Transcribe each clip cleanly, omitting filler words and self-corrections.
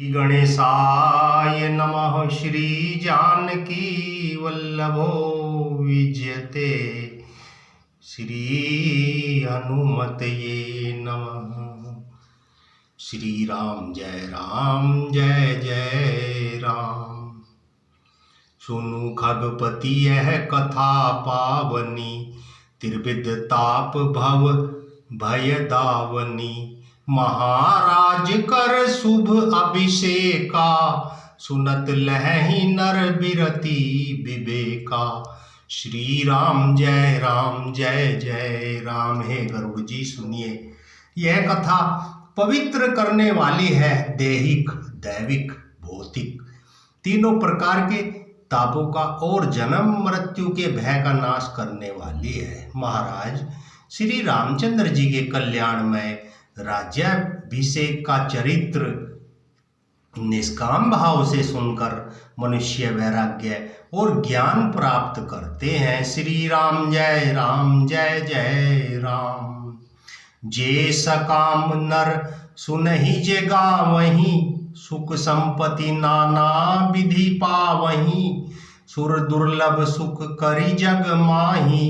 श्री गणेशाय नमः। श्री जानकी वल्लभो विजयते। श्री हनुमतये नमः। श्री राम जय जय राम। सुनु खगपति यह कथा पावनी, त्रिविध ताप भव भय दावनी। महाराज कर शुभ अभिषेका, सुनत लहहि नर बिरति विवेका। श्री राम जय जय राम। हे गरुड़ जी सुनिए, यह कथा पवित्र करने वाली है। दैहिक, दैविक, भौतिक तीनों प्रकार के तापों का और जन्म मृत्यु के भय का नाश करने वाली है। महाराज श्री रामचंद्र जी के कल्याणमय राज्याभिषेक का चरित्र निष्काम भाव से सुनकर मनुष्य वैराग्य और ज्ञान प्राप्त करते हैं। श्री राम जय राम। जे सकाम नर सुनहि जे गावहीं, सुख संपत्ति नाना विधि पावहीं। सुर दुर्लभ सुख करी जग माही,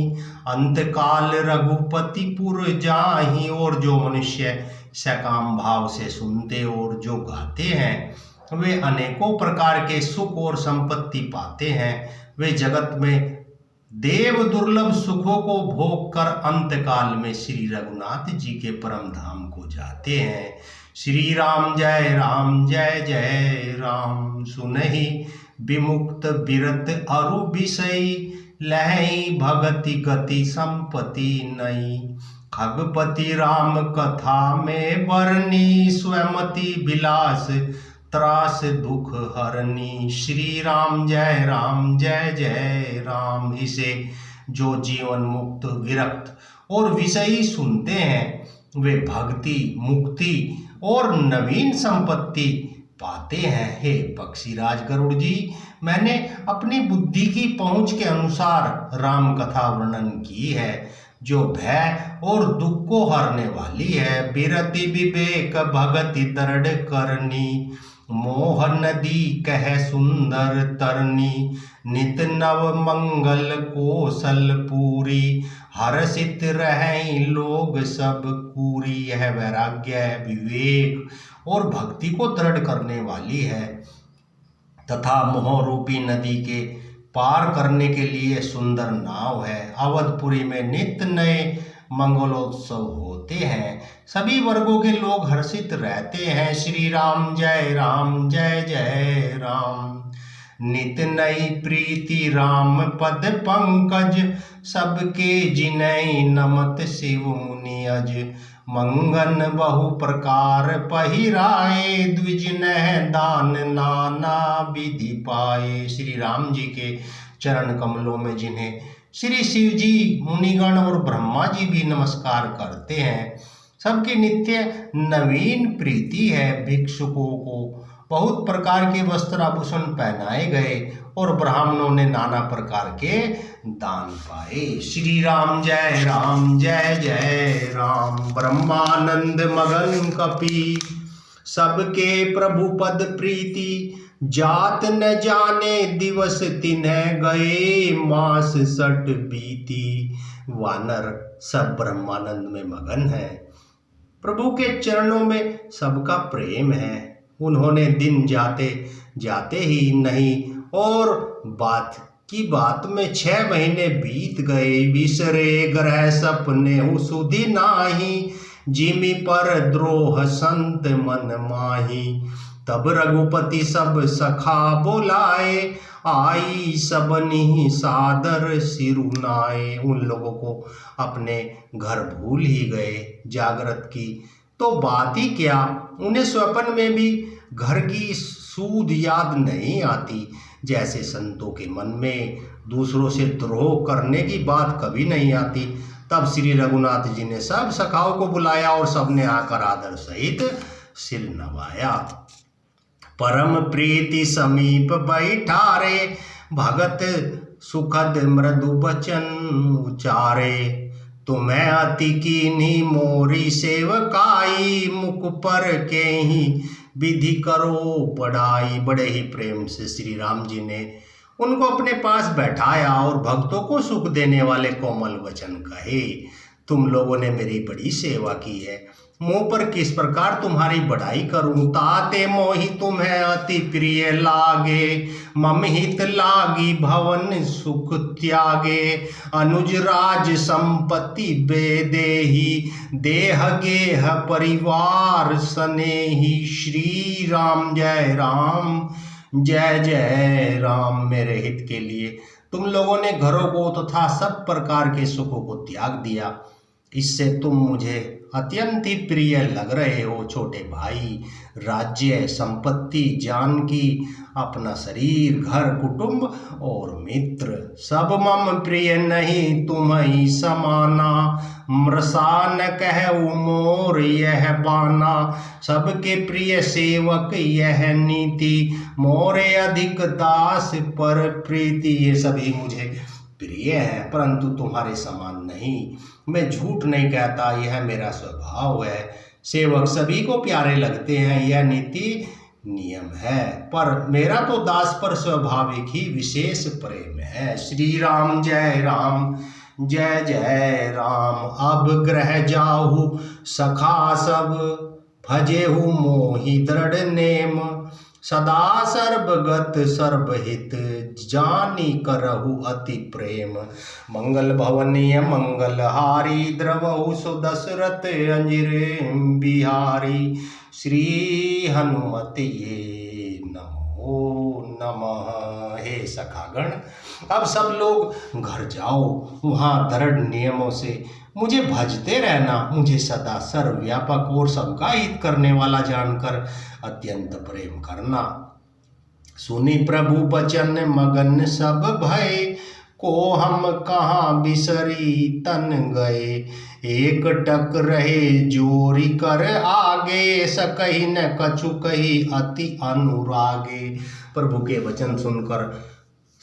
अंतकाल रघुपति पुर जाही। और जो मनुष्य सकाम भाव से सुनते और जो गाते हैं वे अनेकों प्रकार के सुख और संपत्ति पाते हैं। वे जगत में देव दुर्लभ सुखों को भोग कर अंतकाल में श्री रघुनाथ जी के परम धाम को जाते हैं। श्री राम जय राम। सुनहि विमुक्त बिरत अरु विषयी, लहई भगति गति संपत्ति नई। खगपति राम कथा में बरनी, स्वमति विलास त्रास दुख हरनी। श्री राम जय राम। इसे जो जीवन मुक्त विरक्त और विषयी सुनते हैं वे भक्ति मुक्ति और नवीन संपत्ति पाते हैं। हे पक्षीराज गरुड़ जी, मैंने अपनी बुद्धि की पहुंच के अनुसार राम कथा वर्णन की है, जो भय और दुख को हरने वाली है। बिरति विवेक भगति दृढ़ करनी, मोह नदी कह सुंदर तरनी। नित नव मंगल कौशल पूरी, हर्षित रहें लोग सब पूरी। यह वैराग्य है, विवेक और भक्ति को दृढ़ करने वाली है तथा मोह रूपी नदी के पार करने के लिए सुंदर नाव है। अवधपुरी में नित्य नए मंगलोत्सव होते हैं, सभी वर्गों के लोग हर्षित रहते हैं। श्री राम जय राम। नित नई प्रीति राम पद पंकज, सबके जिनई नमत शिव मुनि अज। मंगन बहु प्रकार पहिराए, द्विज नह दान नाना विधि पाए। श्री राम जी के चरण कमलों में जिन्हें श्री शिव जी मुनिगण और ब्रह्मा जी भी नमस्कार करते हैं, सबकी नित्य नवीन प्रीति है। भिक्षुकों को बहुत प्रकार के वस्त्र आभूषण पहनाए गए और ब्राह्मणों ने नाना प्रकार के दान पाए। श्री राम जय राम। ब्रह्मानंद मगन कपि, सबके प्रभु पद प्रीति। जात न जाने दिवस तिन्ह गए, मास सठ बीती। वानर सब ब्रह्मानंद में मगन है, प्रभु के चरणों में सबका प्रेम है। उन्होंने दिन जाते जाते ही नहीं और बात की बात में 6 महीने बीत गए। विसरे ग्रह सपने सुधि नाही, जिमि पर द्रोह संत मन माही। तब रघुपति सब सखा बोलाए, आई सबनी सादर सिरुनाए। उन लोगों को अपने घर भूल ही गए, जागृत की तो बात ही क्या, उन्हें स्वप्न में भी घर की सूध याद नहीं आती। जैसे संतों के मन में दूसरों से द्रोह करने की बात कभी नहीं आती। तब श्री रघुनाथ जी ने सब सखाओं को बुलाया और सबने आकर आदर सहित सिर नवाया। परम प्रीति समीप बैठारे, भगत सुखद मृदु बचन उचारे। तुम्हें अति कीन्ही मोरी सेवकाई, मुख पर के ही विधि करो पढ़ाई। बड़े ही प्रेम से श्री राम जी ने उनको अपने पास बैठाया और भक्तों को सुख देने वाले कोमल वचन कहे। तुम लोगों ने मेरी बड़ी सेवा की है, मुँह पर किस प्रकार तुम्हारी बड़ाई करूं। ताते मोहि तुम्हें अति प्रिय लागे, मम हित लागी भवन सुख त्यागे। अनुज राज संपत्ति बेदेही, देह गेह परिवार स्नेही। श्री राम जय राम जय जय राम। मेरे हित के लिए तुम लोगों ने घरों को तथा सब प्रकार के सुखों को त्याग दिया, इससे तुम मुझे अत्यंत ही प्रिय लग रहे हो छोटे भाई। राज्य संपत्ति जानकी, अपना शरीर घर कुटुंब और मित्र सब मम प्रिय नहीं तुम ही समाना। मृषा न कहु मोर यह बाना, सबके प्रिय सेवक यह नीति। मोरे अधिक दास पर प्रीति। ये सभी मुझे प्रिय है परंतु तुम्हारे समान नहीं। मैं झूठ नहीं कहता, यह मेरा स्वभाव है। सेवक सभी को प्यारे लगते हैं, यह नीति नियम है, पर मेरा तो दास पर स्वाभाविक ही विशेष प्रेम है। श्री राम जय राम जय जय राम। अब ग्रह जाहु सखा सब, भजेहु मोहि दृढ़ नेम। सदा सर्वगत सर्वहित, जानी करहु अति प्रेम। मंगल भवनीय मंगल हारी, द्रवहु सुदशरथ अंजिरे बिहारी। श्री हनुमते नमो नमः। हे सखागण, अब सब लोग घर जाओ, वहाँ दृढ़ नियमों से मुझे भजते रहना। मुझे सदा सर्वव्यापक और सबका हित करने वाला जानकर अत्यंत प्रेम करना। सुनी प्रभु बचन मगन सब भय, को हम कहाँ बिसरी तन गए। एक टक रहे जोरी कर आगे, सकही न कछु कही अति अनुरागे। प्रभु के वचन सुनकर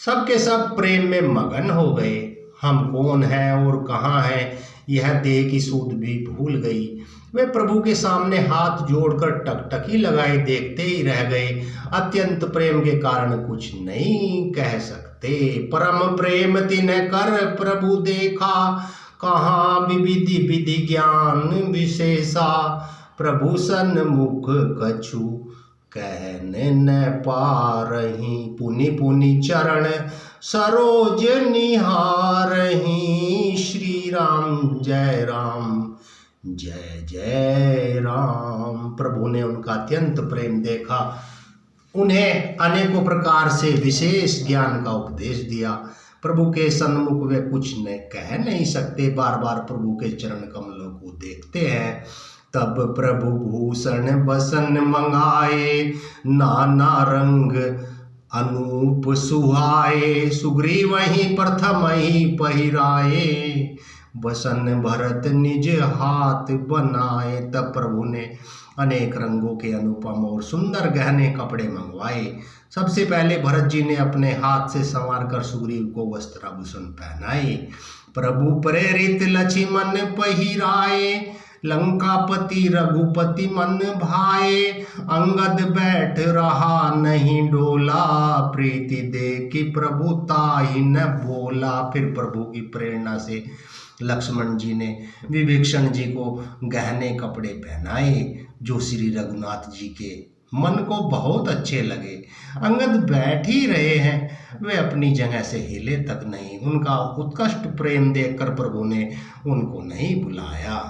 सबके सब प्रेम में मगन हो गए। हम कौन हैं और कहाँ हैं यह देह की सूध भी भूल गई। वे प्रभु के सामने हाथ जोड़कर टकटकी लगाए देखते ही रह गए। अत्यंत प्रेम के कारण कुछ नहीं कह सकते। परम प्रेम तिन्ह कर प्रभु देखा, कहाँ विविधि विधि ज्ञान विशेषा। प्रभु सन्मुख कछु कहने न पारही, पुनि पुनि चरण सरोज निहारही। श्री राम जय राम जय जय राम। प्रभु ने उनका अत्यंत प्रेम देखा, उन्हें अनेकों प्रकार से विशेष ज्ञान का उपदेश दिया। प्रभु के सन्मुख वे कुछ न कह नहीं सकते, बार बार प्रभु के चरण कमलों को देखते हैं। तब प्रभु भूषण बसन मंगाए, नाना रंग अनूप सुहाए। सुग्रीव वहीं प्रथम ही पहिराए, बसन भरत निज हाथ बनाए। तब प्रभु ने अनेक रंगों के अनुपम और सुंदर गहने कपड़े मंगवाए। सबसे पहले भरत जी ने अपने हाथ से संवार कर सुग्रीव को वस्त्राभूषण पहनाए। प्रभु प्रेरित लक्ष्मण पहिराए, लंकापति रघुपति मन भाए। अंगद बैठ रहा नहीं डोला, प्रीति देखी प्रभु ताहि न बोला। फिर प्रभु की प्रेरणा से लक्ष्मण जी ने विभीषण जी को गहने कपड़े पहनाए, जो श्री रघुनाथ जी के मन को बहुत अच्छे लगे। अंगद बैठ ही रहे हैं, वे अपनी जगह से हिले तक नहीं। उनका उत्कृष्ट प्रेम देखकर प्रभु ने उनको नहीं बुलाया।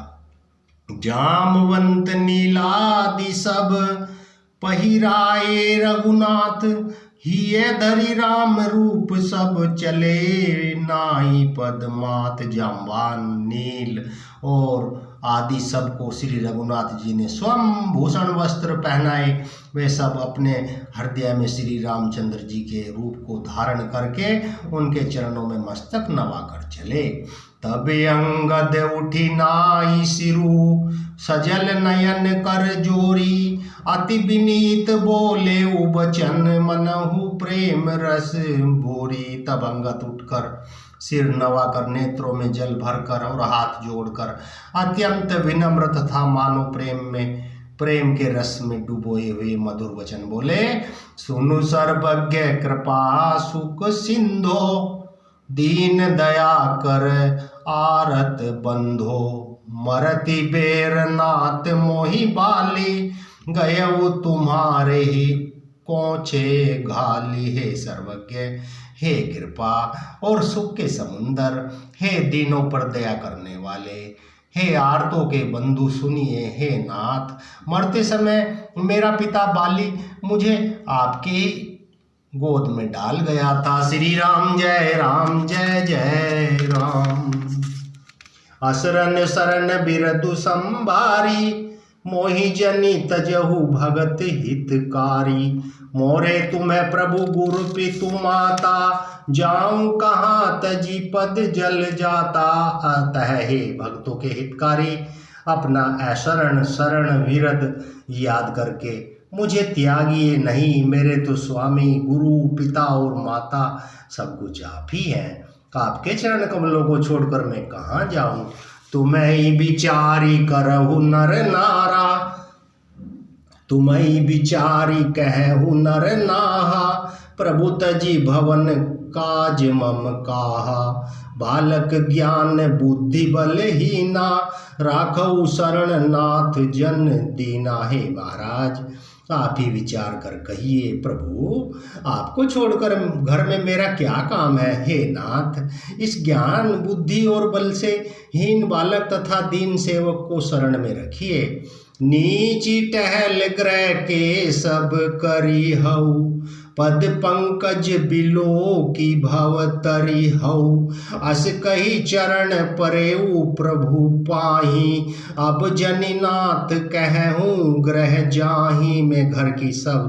जामवंत नीलादि सब पहिराए रघुनाथ, हिये धरि राम रूप सब चले नाई पदमात। जाम्बान नील और आदि सबको श्री रघुनाथ जी ने स्वयं भूषण वस्त्र पहनाए। वे सब अपने हृदय में श्री रामचंद्र जी के रूप को धारण करके उनके चरणों में मस्तक नवाकर चले। तब अंगद उठी नाई सिरु, सजल नयन कर जोरी। अति विनीत बोले उबचन, मनहु प्रेम रस भोरी। तब अंगद उठकर सिर नवाकर, नेत्रों में जल भरकर और हाथ जोड़कर अत्यंत विनम्र तथा मानो प्रेम में प्रेम के रस में डुबोए हुए मधुर वचन बोले। सुनु सर्वज्ञ कृपा सुख सिंधो, दीन दया कर आरत बंधो। मरति बेर नाथ मोहि बाली, गयऊ तुम्हारे ही कोचे घाली। हे सर्वज्ञ, हे कृपा और सुख के समुंदर, हे दीनों पर दया करने वाले, हे आर्तों के बंधु सुनिए। हे नाथ, मरते समय मेरा पिता बाली मुझे आपकी गोद में डाल गया था। श्री राम जय जय राम। असरन शरण बिरदु संभारी, मोहि जनि तजहु भगत हितकारी। मोरे तुम्हें प्रभु गुरु पितु माता, जाऊं कहाँ तजी पद जल जाता। अतः हे भक्तों के हितकारी, अपना ऐशरण शरण विरद याद करके मुझे त्यागिए नहीं। मेरे तो स्वामी गुरु पिता और माता सब कुछ आप ही हैं। आपके चरण कमलों को छोड़कर मैं कहाँ जाऊं। तुम्हें विचारी करहु नर नारा, तुम्हें विचारी कहु नर नाहा। प्रभु तजी भवन काज मम काहा, बालक ज्ञान बुद्धि बलहीना। राखऊ शरण नाथ जन दीना। हे महाराज, आप ही विचार कर कहिए प्रभु, आपको छोड़कर घर में मेरा क्या काम है। हे नाथ, इस ज्ञान बुद्धि और बल से हीन बालक तथा दीन सेवक को शरण में रखिए। नीची टहल ग्रह के सब करी हऊ, पद पंकज बिलो की भव तरी हऊ। अस कही चरण परेऊ प्रभु पाही, अब जनिनाथ कहूँ ग्रह जाही। मैं घर की सब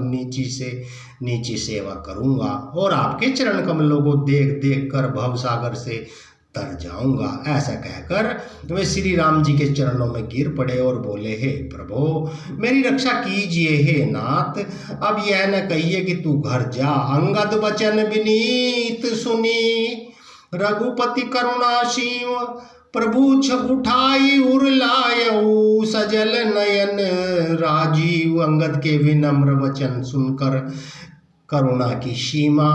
नीची सेवा करूँगा और आपके चरण कमलों को देख देख कर भवसागर से तर जाऊंगा। ऐसा कहकर वे श्री राम जी के चरणों में गिर पड़े और बोले, हे प्रभु मेरी रक्षा कीजिए। हे नाथ, अब यह न कहिए कि तू घर जा। अंगद बचन विनीत सुनी, रघुपति करुणा शिव। प्रभु उठाई उरलायऊ, सजल नयन राजीव। अंगद के विनम्र वचन सुनकर करुणा की सीमा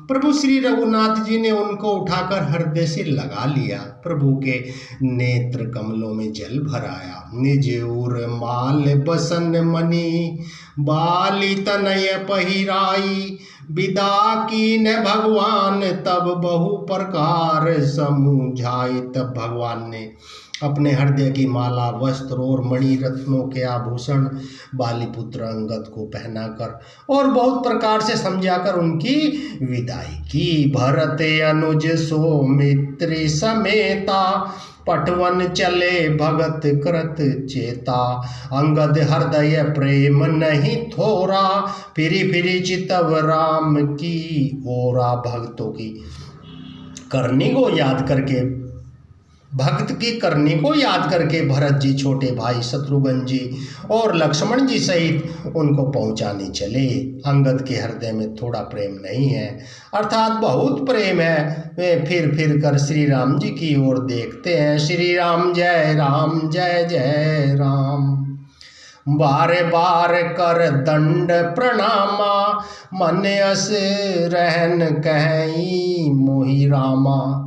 प्रभु श्री रघुनाथ जी ने उनको उठाकर हृदय से लगा लिया। प्रभु के नेत्र कमलों में जल भराया। निज उर माल बसन मणि, बाली तनय पहिराई। विदा कीन भगवान तब बहु प्रकार समझाई। तब भगवान ने अपने हृदय की माला, वस्त्र और मणि रत्नों के आभूषण बालीपुत्र अंगद को पहनाकर और बहुत प्रकार से समझाकर उनकी विदाई की। भरत अनुज सौमित्री समेता, पटवन चले भगत कृत चेता। अंगद हृदय प्रेम नहीं थोरा, फिरी फिरी चितव राम की ओरा। भक्तों की करनी को याद करके, भक्त की करनी को याद करके भरत जी छोटे भाई शत्रुघ्न जी और लक्ष्मण जी सहित उनको पहुंचाने चले। अंगद के हृदय में थोड़ा प्रेम नहीं है, अर्थात बहुत प्रेम है। वे फिर कर श्री राम जी की ओर देखते हैं। श्री राम जय जय राम। बार बार कर दंड प्रणामा, मन अस रहन कहीं मोहि रामा।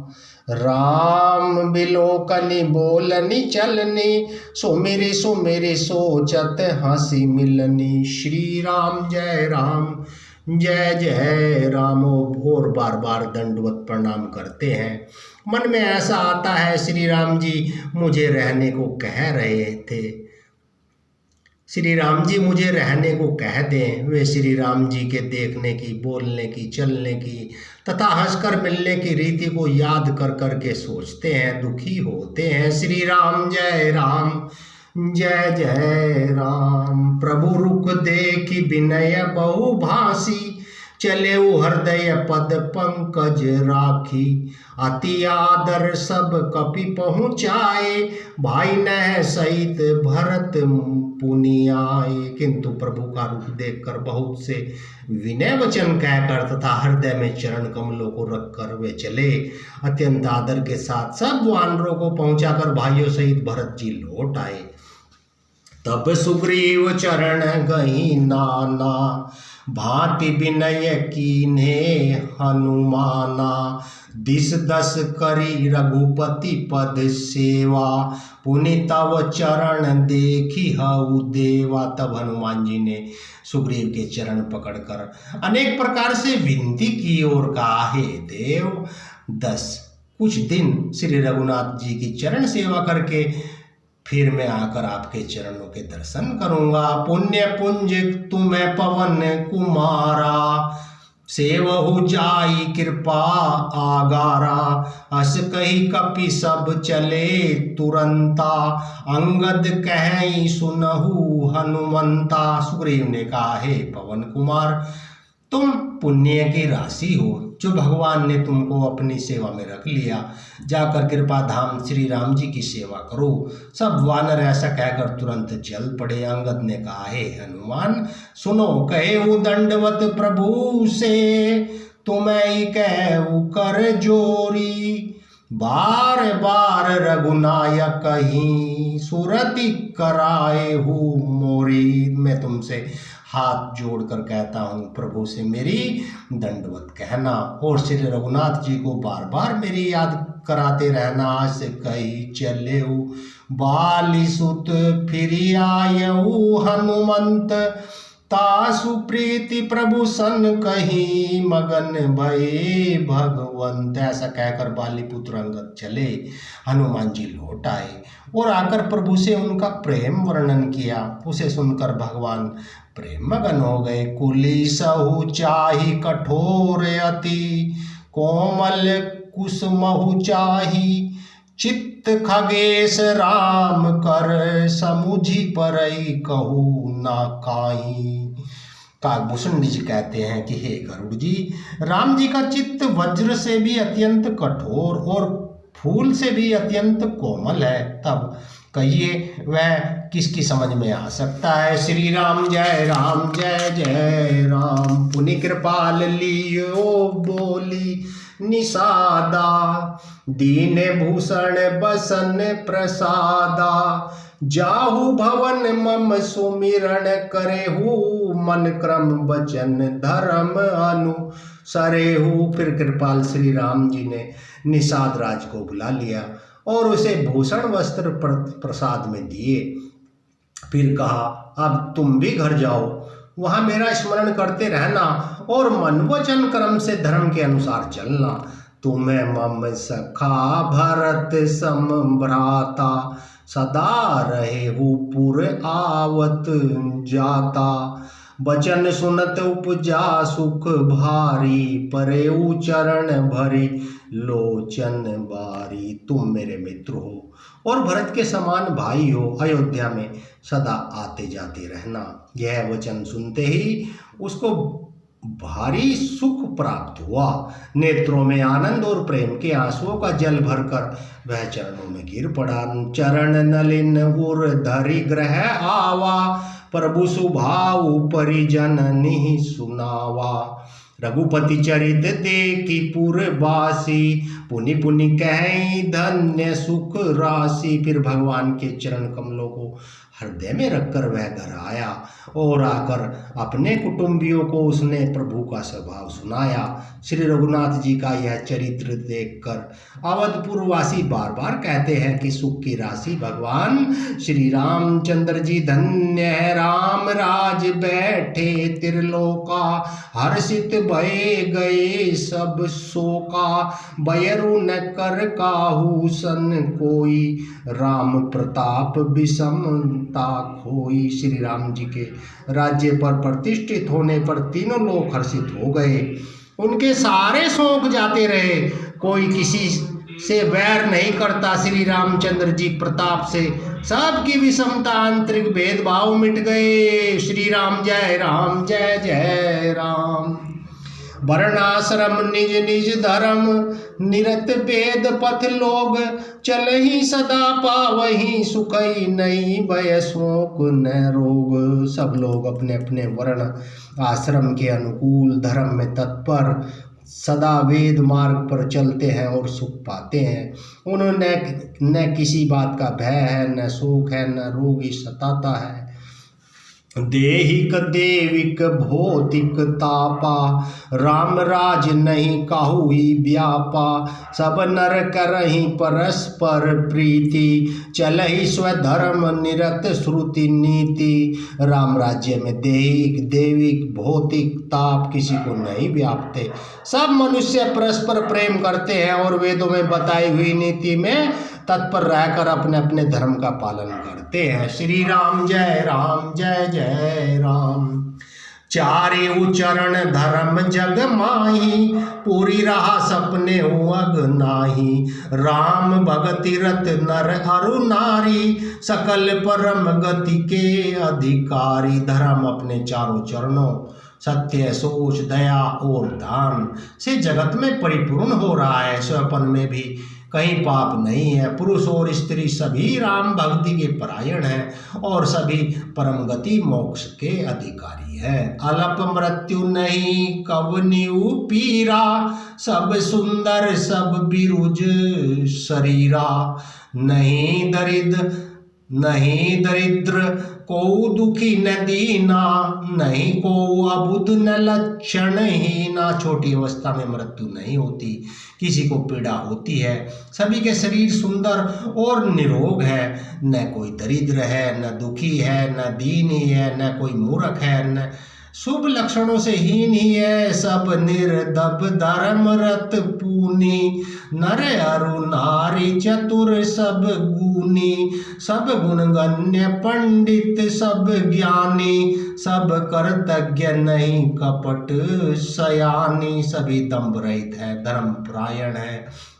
राम बिलोकनि बोलनि चलनी, सुमिरि सुमिरि सोचत हंसी मिलनी। श्री राम जय जय राम। और बार बार दंडवत प्रणाम करते हैं। मन में ऐसा आता है श्री राम जी मुझे रहने को कह रहे थे, श्री राम जी मुझे रहने को कह दें। वे श्री राम जी के देखने की, बोलने की, चलने की तथा हंसकर मिलने की रीति को याद कर कर के सोचते हैं, दुखी होते हैं। श्री राम जय जय राम। प्रभु रुख देखी विनय बहु भासी, चले हृदय पद पंकज राखी। अति आदर सब कपि पहुँचाए, भाई नह सहित भरत पुनि आए। किंतु प्रभु का रूप देखकर बहुत से विनय वचन कहकर तथा हृदय में चरण कमलों को रखकर वे चले। अत्यंत आदर के साथ सब वानरों को पहुंचाकर भाइयों सहित भरत जी लौट आए। तब सुग्रीव चरण गही नाना, भांति विनय कीन्हे हनुमाना। दिस दस करी रघुपति पद सेवा, पुनि तव चरण देखी हऊ देवा। तब हनुमान जी ने सुग्रीव के चरण पकड़कर अनेक प्रकार से विनती की और कहा, हे देव, 10 कुछ दिन श्री रघुनाथ जी की चरण सेवा करके फिर मैं आकर आपके चरणों के दर्शन करूंगा। पुण्य पुंज तुम्हें पवन कुमारा, सेवहु जाई कृपा आगारा। अस कही कपि सब चले तुरंता, अंगद कहि सुनहु हनुमंता। सुग्रीव ने कहा, हे पवन कुमार, तुम पुण्य की राशि हो, जो भगवान ने तुमको अपनी सेवा में रख लिया। जाकर कृपा धाम श्री राम जी की सेवा करो। सब वानर ऐसा कहकर तुरंत चल पड़े। अंगद ने कहा, हे हनुमान सुनो, कहे दंडवत प्रभु से, तुम्हें कहू कर जोरी। बार बार रघुनायक कहीं, सुरति कराए हूँ मोरी। मैं तुमसे हाथ जोड़कर कहता हूँ, प्रभु से मेरी दंडवत कहना और श्री रघुनाथ जी को बार बार मेरी याद कराते रहना। आज से कही चले बाली सुत फिर आयऊ हनुमंत, तासु प्रीति प्रभु सन कही मगन भये भगवंत। ऐसा कहकर बाली पुत्र अंगद चले। हनुमान जी लौट आए और आकर प्रभु से उनका प्रेम वर्णन किया। उसे सुनकर भगवान प्रेम मगन हो गए। कुलीसहु चाहि कठोर अति, कोमल कुसुमहु चाहि। चित्त खगेश राम कर, समुझी परई कहू ना काई। काकभूषण जी कहते हैं कि हे गरुड़ जी, राम जी का चित्त वज्र से भी अत्यंत कठोर और फूल से भी अत्यंत कोमल है। तब कहिए वह किसकी समझ में आ सकता है। श्री राम जय राम जय जय राम, पुनि कृपाल लियो बोली निषादा। दीन भूषण बसन प्रसादा, जाहु भवन मम सुमिरण करेहु। मन क्रम वचन धर्म अनुसरेहु। फिर कृपाल श्री राम जी ने निषाद राज को बुला लिया और उसे भूषण वस्त्र प्रसाद में दिए। फिर कहा, अब तुम भी घर जाओ, वहां मेरा स्मरण करते रहना और मन वचन कर्म से धर्म के अनुसार चलना। तुम्हें मम सखा भरत संभ्राता, सदा रहे हु पुर आवत जाता। बचन सुनत उपजा सुख भारी, परेऊ चरण भरी लोचन बारी। तुम मेरे मित्र हो और भरत के समान भाई हो। अयोध्या में सदा आते जाते रहना। यह वचन सुनते ही उसको भारी सुख प्राप्त हुआ। नेत्रों में आनंद और प्रेम के आंसुओं का जल भरकर वह चरणों में गिर पड़ा। चरण नलिन उर धरि ग्रह आवा, प्रभु सुभाव परिजन निहि सुनावा। रघुपति चरित देखी पुरवासी, पुनि पुनि कहीं धन्य सुख राशि। फिर भगवान के चरण कमलों को हृदय में रखकर वह घर आया और आकर अपने कुटुंबियों को उसने प्रभु का स्वभाव सुनाया। श्री रघुनाथ जी का यह चरित्र देखकर अवधपुर वासी बार बार कहते हैं कि सुख की राशि भगवान श्री रामचंद्र जी धन्य है। राम राज बैठे त्रिलोका, हर्षित भये गए सब शोका। बयरु न कर काहू सन कोई, राम प्रताप विषमता खोई। श्री राम जी के राज्य पर प्रतिष्ठित होने पर तीनों लोग हर्षित हो गए। उनके सारे शोक जाते रहे, कोई किसी से वैर नहीं करता। श्री रामचंद्र जी प्रताप से सबकी विषमता आंतरिक भेदभाव मिट गए। श्री राम जय जय राम। वर्णाश्रम निज निज धर्म, निरत वेद पथ लोग। चलहि सदा पावहि सुखई नहीं, भय शोक न रोग। सब लोग अपने अपने वर्ण आश्रम के अनुकूल धर्म में तत्पर, सदा वेद मार्ग पर चलते हैं और सुख पाते हैं। उन्होंने न किसी बात का भय है, न शोक है, न रोग ही सताता है। देहिक देविक भौतिक तापा, राम राज नहीं काहू ही व्यापा। सब नर करहि परस्पर प्रीति, चलहि स्वधर्म निरत श्रुति नीति। राम राज्य में देहिक देविक भौतिक ताप किसी को नहीं व्यापते। सब मनुष्य परस्पर प्रेम करते हैं और वेदों में बताई हुई नीति में तत्पर रहकर अपने अपने धर्म का पालन करते हैं। श्री राम जय राम जय जय राम। चारे उचरण धर्म जग माही, पूरी रहा सपने अग नाही। राम भगति रत नर अरु नारी, सकल परम गति के अधिकारी। धर्म अपने चारों चरणों सत्य सोच दया और दान से जगत में परिपूर्ण हो रहा है। स्वपन में भी कहीं पाप नहीं है। पुरुष और स्त्री सभी राम भक्ति के परायण हैं और सभी परम गति मोक्ष के अधिकारी है। अलप मृत्यु नहीं कवनिउ पीरा, सब सुंदर सब बिरुज शरीरा। नहीं दरिद्र को दुखी न दीना, नहीं को अबुध न लक्षण हीना। छोटी अवस्था में मृत्यु नहीं होती, किसी को पीड़ा होती है। सभी के शरीर सुंदर और निरोग है। न कोई दरिद्र है, न दुखी है, न दीनी है, न कोई मूर्ख है, न शुभ लक्षणों से हीन ही है। सब निर्दब धर्म रत पूनी, नर अरु नारी चतुर सब गुनी। सब गुणगण्य पंडित सब ज्ञानी, सब कर्तज्ञ नहीं कपट सयानी। सभी दम्भ रहित है, धर्म परायण है,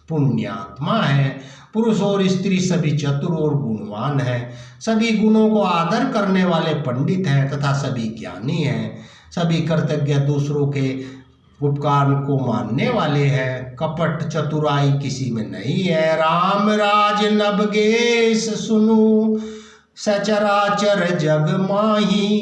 पुण्यात्मा है। पुरुष और स्त्री सभी चतुर और गुणवान है। सभी गुणों को आदर करने वाले पंडित हैं तथा सभी ज्ञानी हैं। सभी कर्तज्ञ दूसरों के उपकार को मानने वाले हैं। कपट चतुराई किसी में नहीं है। राम राज नबगेश सुनु, सचराचर जग माही।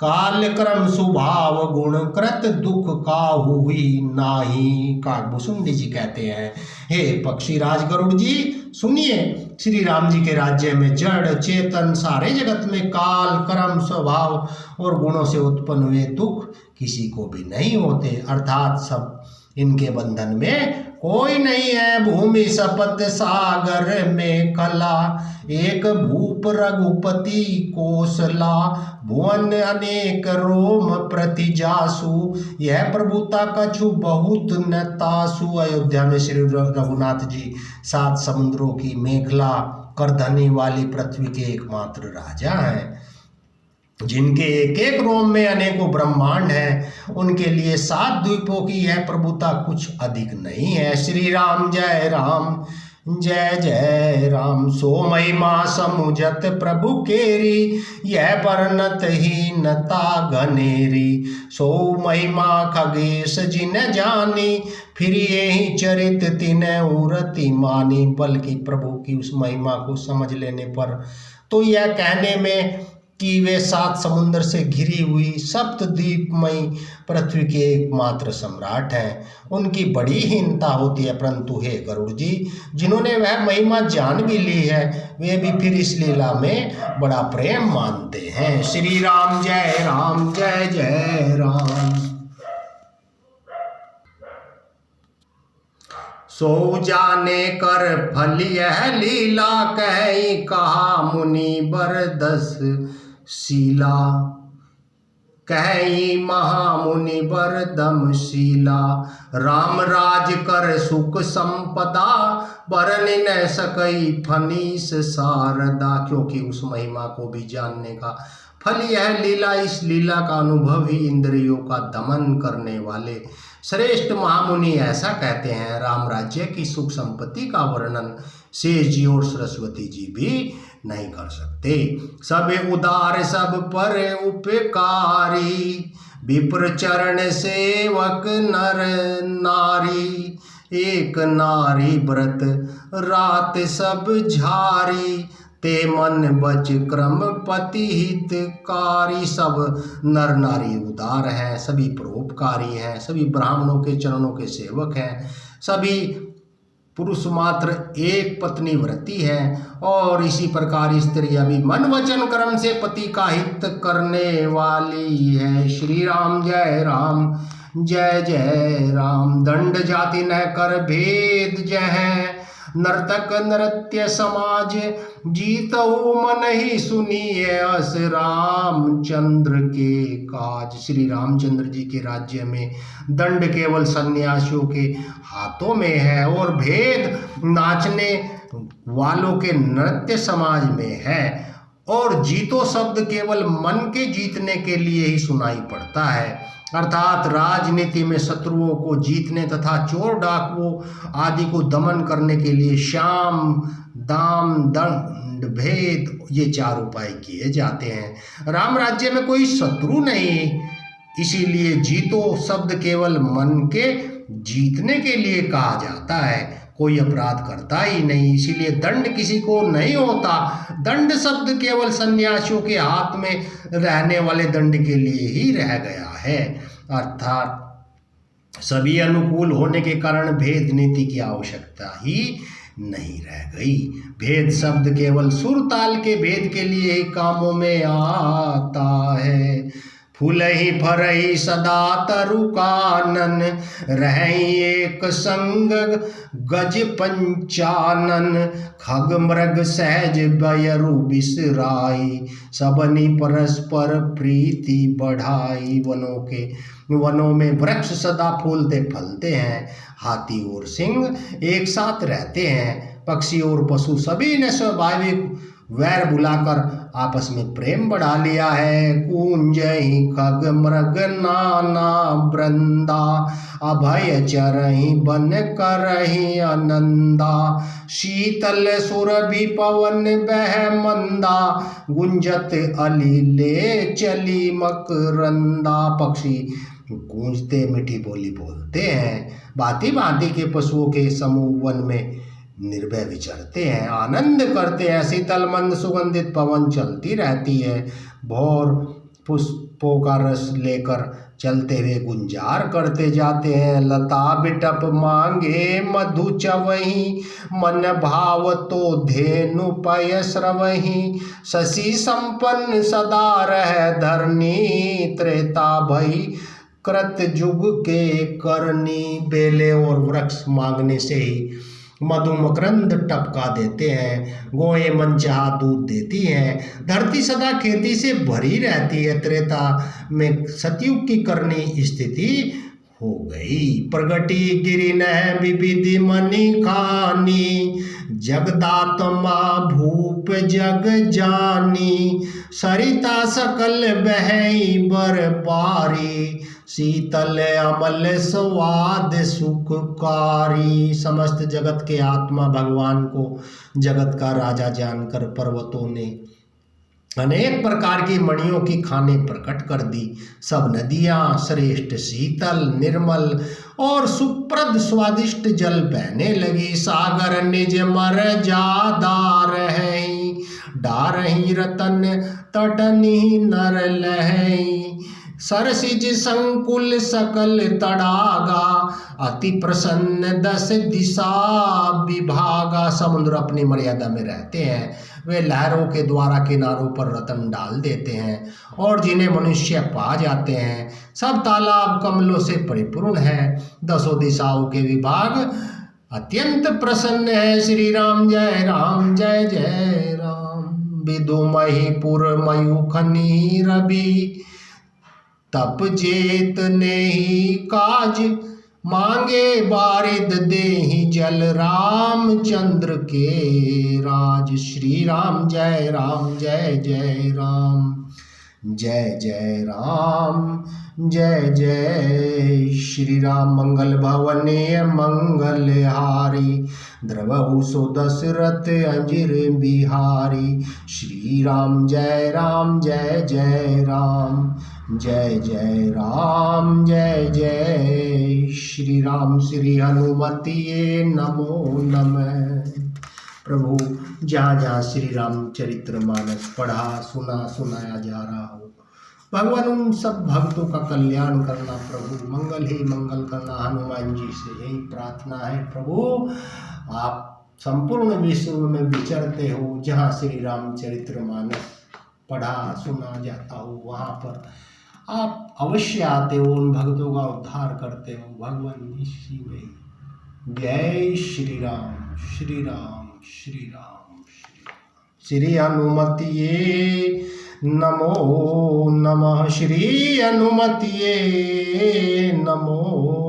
काल क्रम स्वभाव गुण कृत दुख काहू हुई नाही। काकभूषुंडी जी कहते हैं, हे पक्षी राज गरुड़ जी सुनिए, श्री राम जी के राज्य में जड़ चेतन सारे जगत में काल कर्म स्वभाव और गुणों से उत्पन्न हुए दुख किसी को भी नहीं होते। अर्थात सब इनके बंधन में कोई नहीं है। भूमि सपत सागर में कला, एक भूप रघुपति कोसला। भुवन अनेक रोम प्रति जासु, यह प्रभुता कछु बहुत न तासु। अयोध्या में श्री रघुनाथ जी 7 समुद्रों की मेखला कर धनी वाली पृथ्वी के एकमात्र राजा हैं, जिनके एक एक रोम में अनेकों ब्रह्मांड हैं। उनके लिए 7 द्वीपों की यह प्रभुता कुछ अधिक नहीं है। श्री राम जय राम जय जय राम। सो महिमा समुझत प्रभु केरी, यह वर्णत ही नता घनेरी। सो महिमा खगेश जिन जानी, फिर यही चरित तिन उरति मानी। बल्कि प्रभु की उस महिमा को समझ लेने पर तो यह कहने में कि वे 7 समुद्र से घिरी हुई सप्तद्वीपमयी पृथ्वी के एकमात्र सम्राट हैं, उनकी बड़ी हीनता होती है। परंतु हे गरुड़ जी, जिन्होंने वह महिमा जान भी ली है, वे भी फिर इस लीला में बड़ा प्रेम मानते हैं। श्री राम जय जय राम। सो जाने कर फल यह लीला, कहि कहा मुनि बर 10 शीला। कहि महामुनि बर दम शीला, राम राज कर सुख संपदा। बरन न सकई फनीस शारदा। क्योंकि उस महिमा को भी जानने का फल यह लीला, इस लीला का अनुभव ही इंद्रियों का दमन करने वाले श्रेष्ठ महामुनि ऐसा कहते हैं। राम राज्य की सुख संपत्ति का वर्णन शेष जी और सरस्वती जी भी नहीं कर सकते। सब उदार सब पर उपकारी, विप्र चरण सेवक नर नारी। एक नारी व्रत रात सब झारी, ते मन बच क्रम पति हितकारी। सब नर नारी उदार हैं, सभी परोपकारी हैं, सभी ब्राह्मणों के चरणों के सेवक हैं, सभी पुरुष मात्र एक पत्नी व्रती है। और इसी प्रकार स्त्रियां भी मन वचन कर्म से पति का हित करने वाली है। श्री राम जय राम जय जय राम। दंड जाति न कर भेद जय, नर्तक नृत्य समाज जीतहु मन ही सुनिए अस रामचंद्र के काज। श्री रामचंद्र जी के राज्य में दंड केवल सन्यासियों के हाथों में है और भेद नाचने वालों के नृत्य समाज में है। और जीतो शब्द केवल मन के जीतने के लिए ही सुनाई पड़ता है, अर्थात राजनीति में शत्रुओं को जीतने तथा चोर डाकुओं आदि को दमन करने के लिए शाम दाम दंड भेद ये 4 उपाय किए जाते हैं। राम राज्य में कोई शत्रु नहीं, इसीलिए जीतो शब्द केवल मन के जीतने के लिए कहा जाता है, कोई अपराध करता ही नहीं, इसीलिए दंड किसी को नहीं होता। दंड शब्द केवल सन्यासियों के हाथ में रहने वाले दंड के लिए ही रह गया है, अर्थात सभी अनुकूल होने के कारण भेद नीति की आवश्यकता ही नहीं रह गई। भेद शब्द केवल सुर ताल के भेद के लिए ही कामों में आता है। फूल ही फर ही सदा तरु कानन, रही एक संग गज पंचानन। खग मृग सहज बयरु बिसराई, सबनी परस्पर प्रीति बढ़ाई। वनों में वृक्ष सदा फूलते फलते हैं, हाथी और सिंह एक साथ रहते हैं। पक्षी और पशु सभी ने स्वाभाविक वैर बुलाकर आपस में प्रेम बढ़ा लिया है। कूंजहि खग मृग नाना वृंदा, अभय चरहि बन करहि आनंदा। शीतल सुरभि पवन बह मंदा, गुंजत अलीले चली मकरंदा। पक्षी गूंजते मीठी बोली बोलते हैं, भांति भांति के पशुओं के समूह वन में निर्भय विचरते हैं, आनंद करते हैं। शीतल मंद सुगंधित पवन चलती रहती है, भोर पुष्पों का रस लेकर चलते हुए गुंजार करते जाते हैं। लता बिटप मांगे मधु चवही, मन भाव तो धेनु पय स्रवही। शशि संपन्न सदा रह धरनी, त्रेता भई कृत जुग के करनी। बेले और वृक्ष मांगने से ही मधु मकरंद टपका देते हैं, गोएं मनचाहा दूध देती हैं। धरती सदा खेती से भरी रहती है। त्रेता में सतयुग की करनी स्थिति हो गई। प्रगति गिरि नह विविधि मनि खानी, जगदात्मा भूप जग जानी। सरिता सकल बहई बरबारी, शीतल अमल स्वाद सुखकारी। समस्त जगत के आत्मा भगवान को जगत का राजा जानकर पर्वतों ने अनेक प्रकार की मणियों की खाने प्रकट कर दी। सब नदियां श्रेष्ठ शीतल निर्मल और सुप्रद स्वादिष्ट जल बहने लगी। सागर निज मर जादार है, डारही रतन तटनी नर लहई। सरसिज संकुल सकल तड़ागा, अति प्रसन्न 10 दिशा विभागा। समुद्र अपनी मर्यादा में रहते हैं, वे लहरों के द्वारा किनारों पर रतन डाल देते हैं और जिन्हें मनुष्य पा जाते हैं। सब तालाब कमलों से परिपूर्ण है, 10 दिशाओं के विभाग अत्यंत प्रसन्न है। श्री राम जय जय राम। विदुमहीपुर मयूखनी रवि, तप जेत ने ही काज। मांगे बारिद देहि जल, रामचंद्र के राज। श्री राम जय जय राम। जय जय राम जय जय श्री राम। मंगल भवने मंगल हारी, द्रवहु सो दशरथ अंजिर बिहारी। श्री राम जय जय राम। जय जय राम जय श्री राम। श्री हनुमतिये नमो नमः। प्रभु जहाँ जहाँ श्री रामचरितमानस पढ़ा सुना सुनाया जा रहा हो, भगवान उन सब भक्तों का कल्याण करना प्रभु, मंगल ही मंगल करना। हनुमान जी से यही प्रार्थना है प्रभु, आप संपूर्ण विश्व में विचरते हो, जहाँ श्री रामचरितमानस पढ़ा सुना जाता हो वहाँ पर आप अवश्य आते हो, उन भक्तों का उद्धार करते हो भगवान इसी में। जय श्री राम श्री राम श्री राम श्री हनुमतिये नमो नमः, श्री हनुमतिये नमो